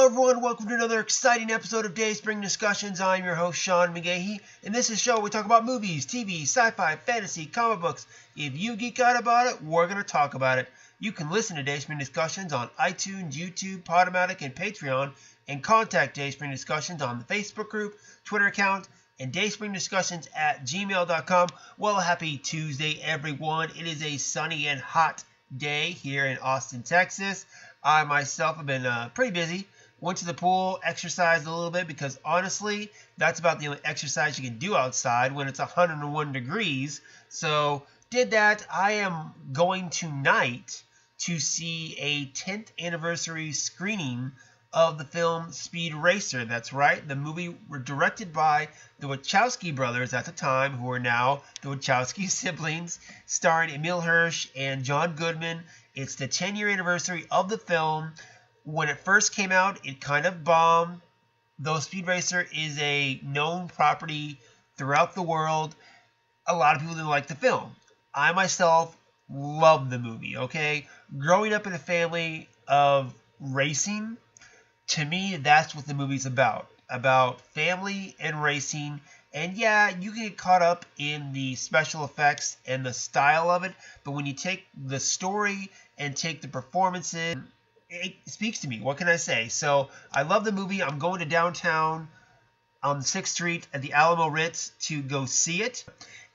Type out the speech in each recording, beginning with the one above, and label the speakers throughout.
Speaker 1: Hello everyone, welcome to another exciting episode of Dayspring Discussions. I'm your host, Sean McGahee. In this show, we talk about movies, TV, sci-fi, fantasy, comic books. If you geek out about it, we're going to talk about it. You can listen to Dayspring Discussions on iTunes, YouTube, Podomatic, and Patreon, and contact Dayspring Discussions on the Facebook group, Twitter account, and dayspringdiscussions@gmail.com. Well, happy Tuesday, everyone. It is a sunny and hot day here in Austin, Texas. I myself have been pretty busy. Went to the pool, exercised a little bit because honestly, that's about the only exercise you can do outside when it's 101 degrees. So did that. I am going tonight to see a 10th anniversary screening of the film Speed Racer. That's right. The movie was directed by the Wachowski brothers at the time, who are now the Wachowski siblings, starring Emile Hirsch and John Goodman. It's the 10-year anniversary of the film. When it first came out, it kind of bombed. Though Speed Racer is a known property throughout the world, a lot of people didn't like the film. I myself love the movie, okay? Growing up in a family of racing, to me, that's what the movie's about family and racing. And yeah, you can get caught up in the special effects and the style of it, but when you take the story and take the performances, it speaks to me. What can I say? So I love the movie. I'm going to downtown on 6th Street at the Alamo Ritz to go see it.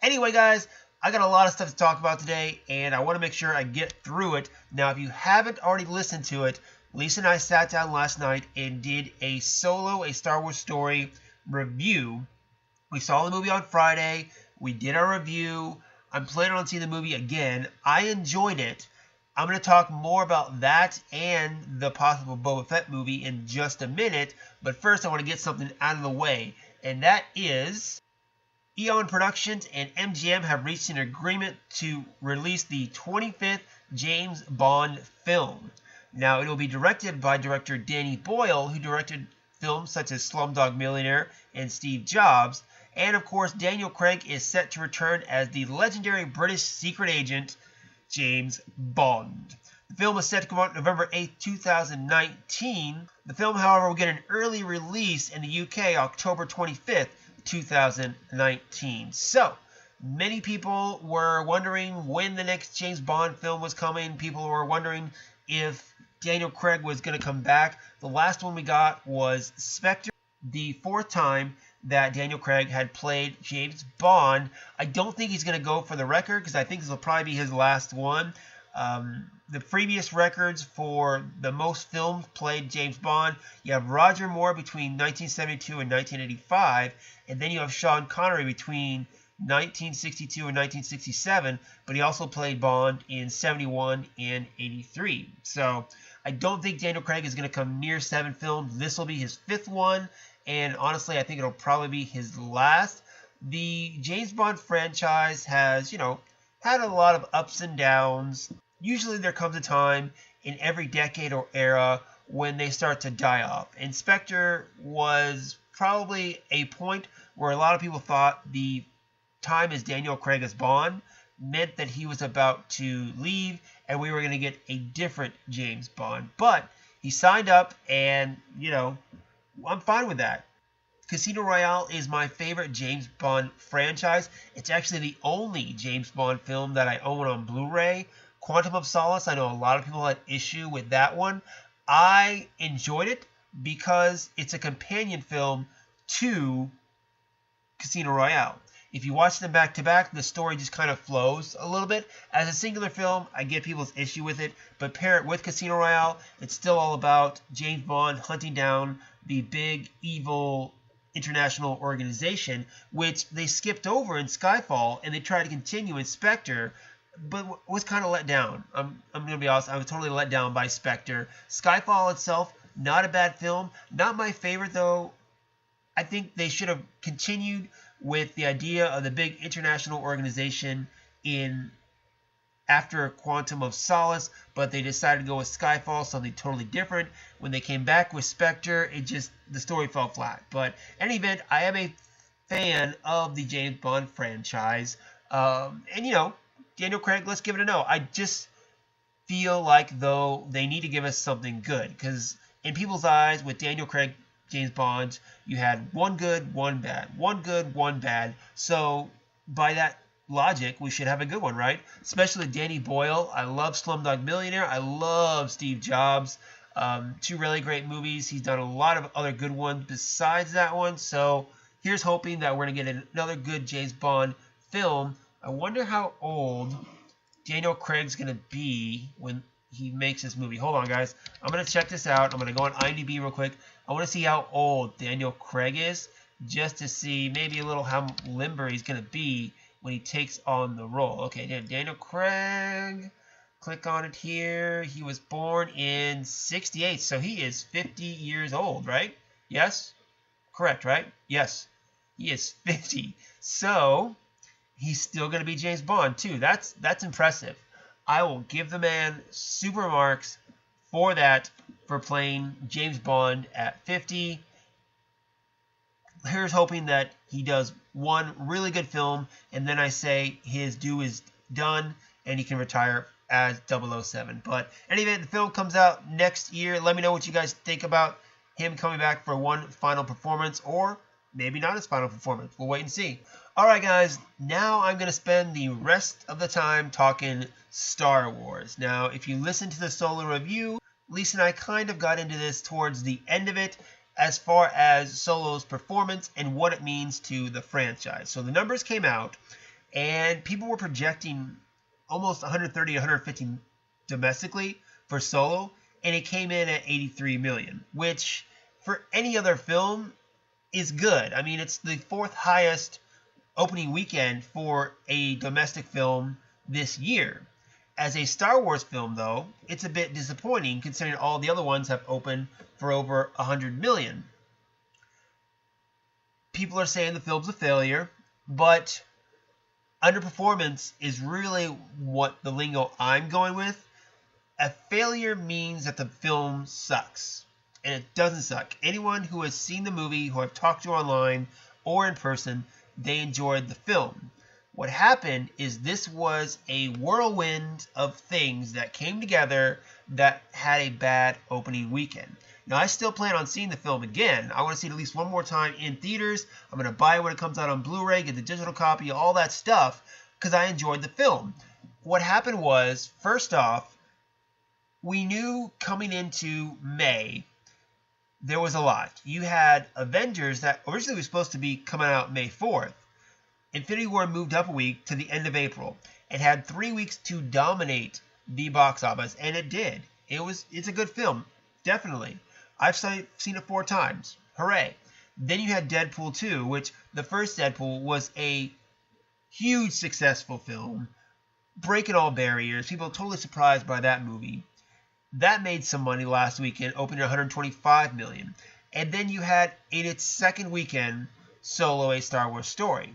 Speaker 1: Anyway, guys, I got a lot of stuff to talk about today, and I want to make sure I get through it. Now, if you haven't already listened to it, Lisa and I sat down last night and did a Star Wars Story review. We saw the movie on Friday. We did our review. I'm planning on seeing the movie again. I enjoyed it. I'm going to talk more about that and the possible Boba Fett movie in just a minute. But first, I want to get something out of the way. And that is, Eon Productions and MGM have reached an agreement to release the 25th James Bond film. Now, it will be directed by director Danny Boyle, who directed films such as Slumdog Millionaire and Steve Jobs. And, of course, Daniel Craig is set to return as the legendary British secret agent James Bond. The film is set to come out November 8, 2019. The film, however, will get an early release in the UK October 25th, 2019. So, many people were wondering when the next James Bond film was coming. People were wondering if Daniel Craig was going to come back. The last one we got was Spectre, the fourth time that Daniel Craig had played James Bond. I don't think he's going to go for the record because I think this will probably be his last one. The previous records for the most films played James Bond, you have Roger Moore between 1972 and 1985, and then you have Sean Connery between 1962 and 1967, but he also played Bond in 71 and 83. So I don't think Daniel Craig is going to come near 7 films. This will be his 5th one, and honestly, I think it'll probably be his last. The James Bond franchise has, had a lot of ups and downs. Usually there comes a time in every decade or era when they start to die off. And Spectre was probably a point where a lot of people thought the time as Daniel Craig as Bond meant that he was about to leave and we were going to get a different James Bond. But he signed up and, I'm fine with that. Casino Royale is my favorite James Bond franchise. It's actually the only James Bond film that I own on Blu-ray. Quantum of Solace, I know a lot of people had issue with that one. I enjoyed it because it's a companion film to Casino Royale. If you watch them back to back, the story just kind of flows a little bit. As a singular film, I get people's issue with it, but pair it with Casino Royale, it's still all about James Bond hunting down the big evil international organization, which they skipped over in Skyfall, and they tried to continue in Spectre, but was kind of let down. I'm going to be honest, I was totally let down by Spectre. Skyfall itself, not a bad film. Not my favorite, though. I think they should have continued with the idea of the big international organization in after Quantum of Solace, but they decided to go with Skyfall, something totally different. When they came back with Spectre, the story fell flat. But in any event, I am a fan of the James Bond franchise. Daniel Craig, let's give it a no. I just feel like, though, they need to give us something good, because in people's eyes, with Daniel Craig, James Bond, you had one good, one bad. One good, one bad. So by that logic, we should have a good one, right? Especially Danny Boyle. I love Slumdog Millionaire. I love Steve Jobs. Two really great movies. He's done a lot of other good ones besides that one. So here's hoping that we're going to get another good James Bond film. I wonder how old Daniel Craig's going to be when he makes this movie. Hold on, guys. I'm going to check this out. I'm going to go on IMDb real quick. I want to see how old Daniel Craig is, just to see maybe a little how limber he's going to be when he takes on the role. Okay, Daniel Craig. Click on it here. He was born in 68, so he is 50 years old, right? Yes? Correct, right? Yes. He is 50. So he's still going to be James Bond, too. That's impressive. I will give the man super marks for that, for playing James Bond at 50. Here's hoping that he does one really good film, and then I say his due is done, and he can retire as 007. But anyway, the film comes out next year. Let me know what you guys think about him coming back for one final performance, or maybe not his final performance. We'll wait and see. Alright guys, now I'm going to spend the rest of the time talking Star Wars. Now, if you listen to the solo review, Lisa and I kind of got into this towards the end of it, as far as Solo's performance and what it means to the franchise. So the numbers came out, and people were projecting almost 130, 150 domestically for Solo, and it came in at 83 million, which for any other film is good. I mean, it's the fourth highest opening weekend for a domestic film this year. As a Star Wars film, though, it's a bit disappointing considering all the other ones have opened for over 100 million. People are saying the film's a failure, but underperformance is really what the lingo I'm going with. A failure means that the film sucks, and it doesn't suck. Anyone who has seen the movie, who I've talked to online or in person, they enjoyed the film. What happened is this was a whirlwind of things that came together that had a bad opening weekend. Now, I still plan on seeing the film again. I want to see it at least one more time in theaters. I'm going to buy it when it comes out on Blu-ray, get the digital copy, all that stuff, because I enjoyed the film. What happened was, first off, we knew coming into May, there was a lot. You had Avengers that originally was supposed to be coming out May 4th. Infinity War moved up a week to the end of April and had 3 weeks to dominate the box office, and it did. It's a good film, definitely. I've seen it 4 times. Hooray. Then you had Deadpool 2, which the first Deadpool was a huge successful film, breaking all barriers. People totally surprised by that movie. That made some money last weekend, opening at 125 million. And then you had, in its second weekend, Solo: A Star Wars Story.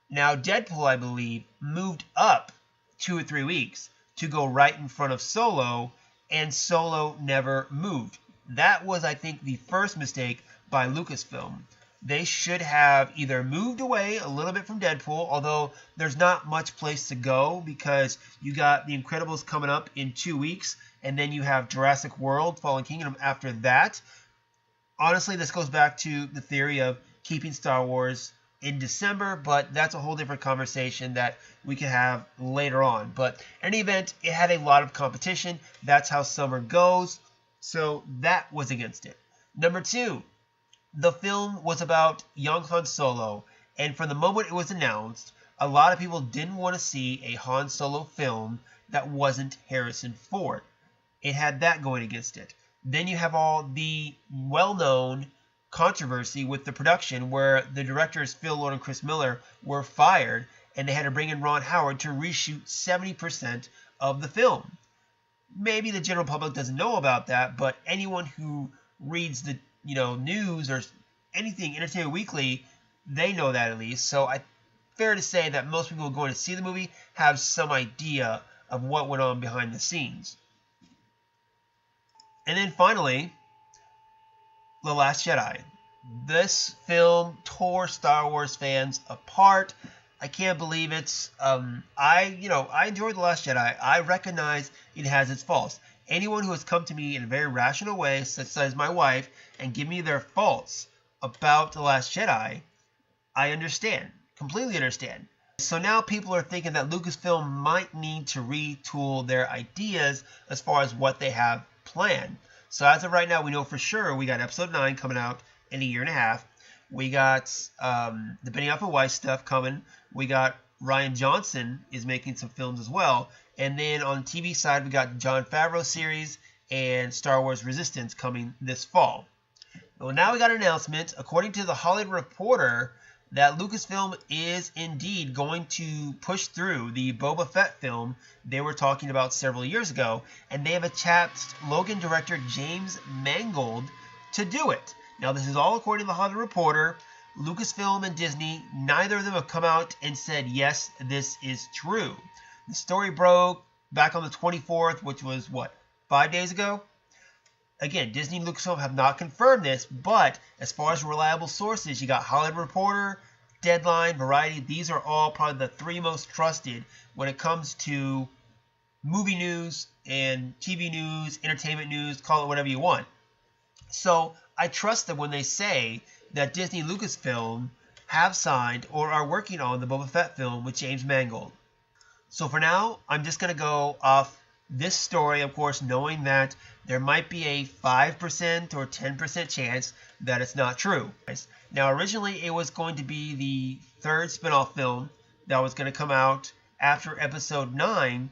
Speaker 1: Now, Deadpool, I believe, moved up 2 or 3 weeks to go right in front of Solo, and Solo never moved. That was, I think, the first mistake by Lucasfilm. They should have either moved away a little bit from Deadpool, although there's not much place to go because you got The Incredibles coming up in 2 weeks, and then you have Jurassic World: Fallen Kingdom after that. Honestly, this goes back to the theory of keeping Star Wars in December, but that's a whole different conversation that we can have later on. But in any event, it had a lot of competition. That's how summer goes. So that was against it. Number 2, the film was about young Han Solo, and from the moment it was announced, a lot of people didn't want to see a Han Solo film that wasn't Harrison Ford. It had that going against it. Then you have all the well-known controversy with the production where the directors Phil Lord and Chris Miller were fired, and they had to bring in Ron Howard to reshoot 70% of the film. Maybe the general public doesn't know about that, but anyone who reads the news or anything Entertainment Weekly, they know that at least. So fair to say that most people going to see the movie have some idea of what went on behind the scenes. And then finally, The Last Jedi. This film tore Star Wars fans apart. I can't believe it's I enjoyed The Last Jedi. I recognize it has its faults. Anyone who has come to me in a very rational way, such as my wife, and give me their faults about The Last Jedi, I understand, completely understand. So now people are thinking that Lucasfilm might need to retool their ideas as far as what they have planned. So as of right now, we know for sure we got Episode 9 coming out in a year and a half. We got the Benioff and Weiss stuff coming. We got Rian Johnson is making some films as well. And then on the TV side, we got Jon Favreau series and Star Wars Resistance coming this fall. Well, now we got an announcement, according to the Hollywood Reporter, that Lucasfilm is indeed going to push through the Boba Fett film they were talking about several years ago, and they have attached Logan director James Mangold to do it. Now, this is all according to the Hollywood Reporter. Lucasfilm and Disney, neither of them have come out and said, yes, this is true. The story broke back on the 24th, which was, what, 5 days ago? Again, Disney and Lucasfilm have not confirmed this, but as far as reliable sources, you got Hollywood Reporter, Deadline, Variety. These are all probably the three most trusted when it comes to movie news and TV news, entertainment news, call it whatever you want. So I trust them when they say that Disney and Lucasfilm have signed or are working on the Boba Fett film with James Mangold. So for now, I'm just going to go off this story, of course, knowing that there might be a 5% or 10% chance that it's not true. Now, originally, it was going to be the third spin-off film that was going to come out after Episode 9.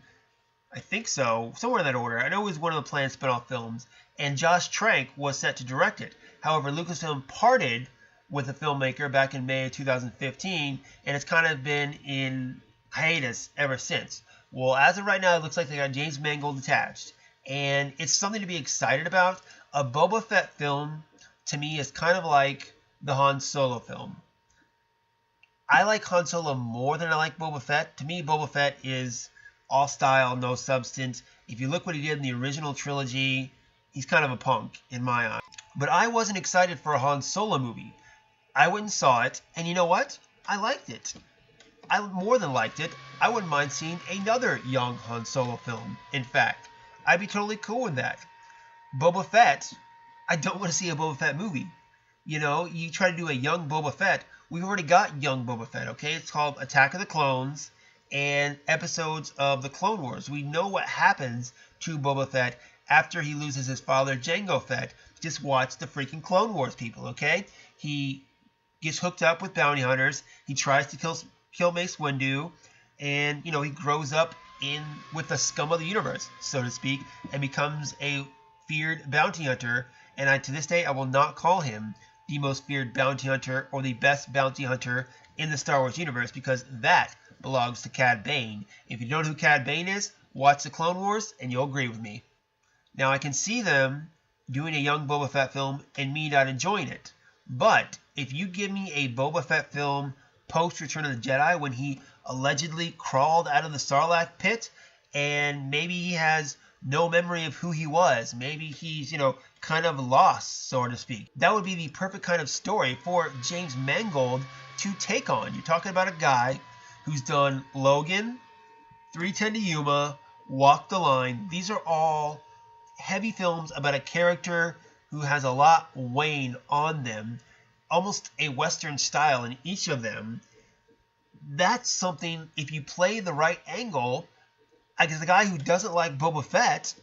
Speaker 1: I think so, somewhere in that order. I know it was one of the planned spin-off films, and Josh Trank was set to direct it. However, Lucasfilm parted with the filmmaker back in May of 2015, and it's kind of been in hiatus ever since. Well, as of right now, it looks like they got James Mangold attached, and it's something to be excited about. A Boba Fett film, to me, is kind of like the Han Solo film. I like Han Solo more than I like Boba Fett. To me, Boba Fett is all style, no substance. If you look what he did in the original trilogy, he's kind of a punk in my eye. But I wasn't excited for a Han Solo movie. I went and saw it, and you know what? I liked it. I more than liked it. I wouldn't mind seeing another young Han Solo film. In fact, I'd be totally cool with that. Boba Fett, I don't want to see a Boba Fett movie. You know, you try to do a young Boba Fett. We've already got young Boba Fett, okay? It's called Attack of the Clones and episodes of the Clone Wars. We know what happens to Boba Fett after he loses his father, Jango Fett. Just watch the freaking Clone Wars, people, okay? He gets hooked up with bounty hunters. He tries to kill Mace Windu, and you know, he grows up with the scum of the universe, so to speak, and becomes a feared bounty hunter. And to this day, I will not call him the most feared bounty hunter or the best bounty hunter in the Star Wars universe, because that belongs to Cad Bane. If you don't know who Cad Bane is, watch the Clone Wars and you'll agree with me. Now, I can see them doing a young Boba Fett film and me not enjoying it, but if you give me a Boba Fett film post Return of the Jedi, when he allegedly crawled out of the Sarlacc pit, and maybe he has no memory of who he was, maybe he's, you know, kind of lost, so to speak, that would be the perfect kind of story for James Mangold to take on. You're talking about a guy who's done Logan, 3:10 to Yuma, Walk the Line. These are all heavy films about a character who has a lot weighing on them, almost a Western style in each of them. That's something, if you play the right angle, as a guy who doesn't like Boba Fett,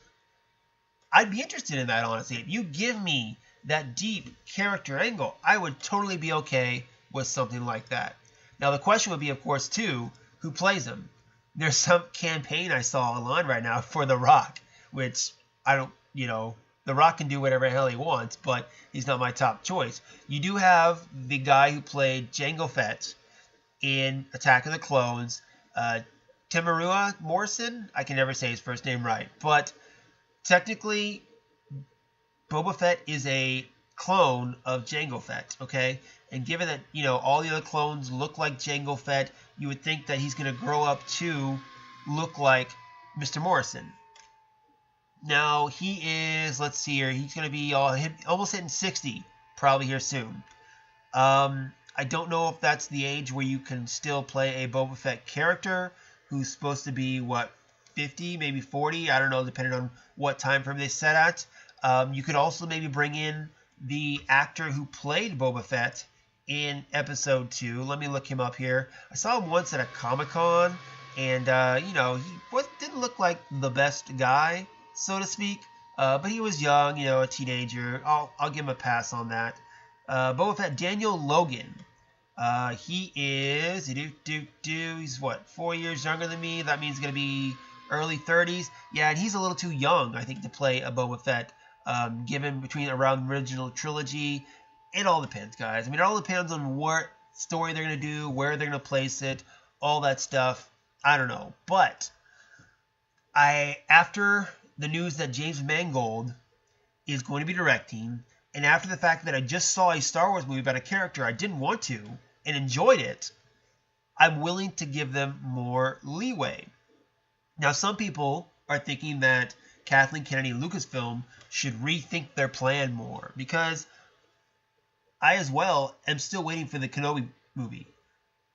Speaker 1: I'd be interested in that, honestly. If you give me that deep character angle, I would totally be okay with something like that. Now, the question would be, of course, too, who plays him? There's some campaign I saw online right now for The Rock, which I don't, you know, The Rock can do whatever the hell he wants, but he's not my top choice. You do have the guy who played Jango Fett in Attack of the Clones, Temuera Morrison. I can never say his first name right, but technically, Boba Fett is a clone of Jango Fett, okay? And given that, you know, all the other clones look like Jango Fett, you would think that he's going to grow up to look like Mr. Morrison. Now, he is, let's see here, he's going to be almost hitting 60, probably here soon. I don't know if that's the age where you can still play a Boba Fett character who's supposed to be, what, 50, maybe 40. I don't know, depending on what time frame they set at. You could also maybe bring in the actor who played Boba Fett in episode 2. Let me look him up here. I saw him once at a Comic-Con, and, he didn't look like the best guy, so to speak. But he was young, a teenager. I'll give him a pass on that. Boba Fett, Daniel Logan. He is, he's what, 4 years younger than me? That means he's going to be early 30s. Yeah, and he's a little too young, I think, to play a Boba Fett, given between around the original trilogy. It all depends, guys. I mean, it all depends on what story they're going to do, where they're going to place it, all that stuff. I don't know. But after the news that James Mangold is going to be directing, and after the fact that I just saw a Star Wars movie about a character I didn't want to and enjoyed it, I'm willing to give them more leeway. Now, some people are thinking that Kathleen Kennedy and Lucasfilm should rethink their plan more, because I as well am still waiting for the Kenobi movie.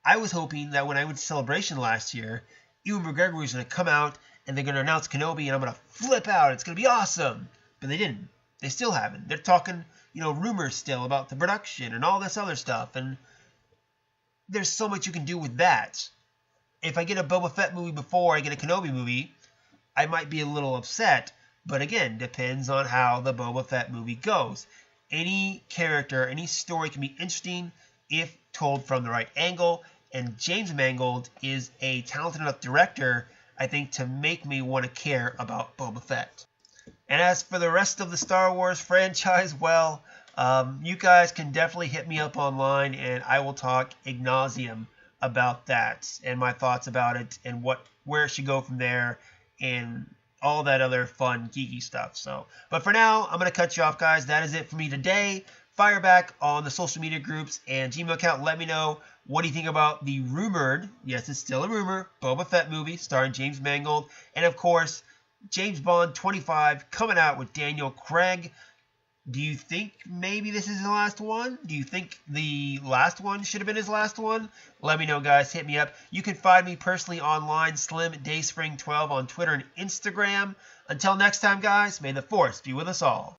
Speaker 1: I was hoping that when I went to Celebration last year, Ewan McGregor was going to come out and they're going to announce Kenobi and I'm going to flip out. It's going to be awesome. But they didn't. They still haven't. They're talking, rumors still about the production and all this other stuff. And there's so much you can do with that. If I get a Boba Fett movie before I get a Kenobi movie, I might be a little upset. But again, depends on how the Boba Fett movie goes. Any character, any story can be interesting if told from the right angle. And James Mangold is a talented enough director, I think, to make me want to care about Boba Fett. And as for the rest of the Star Wars franchise, well, you guys can definitely hit me up online and I will talk ad nauseum about that and my thoughts about it and where it should go from there and all that other fun, geeky stuff. But for now, I'm going to cut you off, guys. That is it for me today. Fire back on the social media groups and Gmail account. Let me know, what do you think about the rumored, yes, it's still a rumor, Boba Fett movie starring James Mangold. And, of course, James Bond 25 coming out with Daniel Craig. Do you think maybe this is his last one? Do you think the last one should have been his last one? Let me know, guys. Hit me up. You can find me personally online, Slim Dayspring 12 on Twitter and Instagram. Until next time, guys, may the Force be with us all.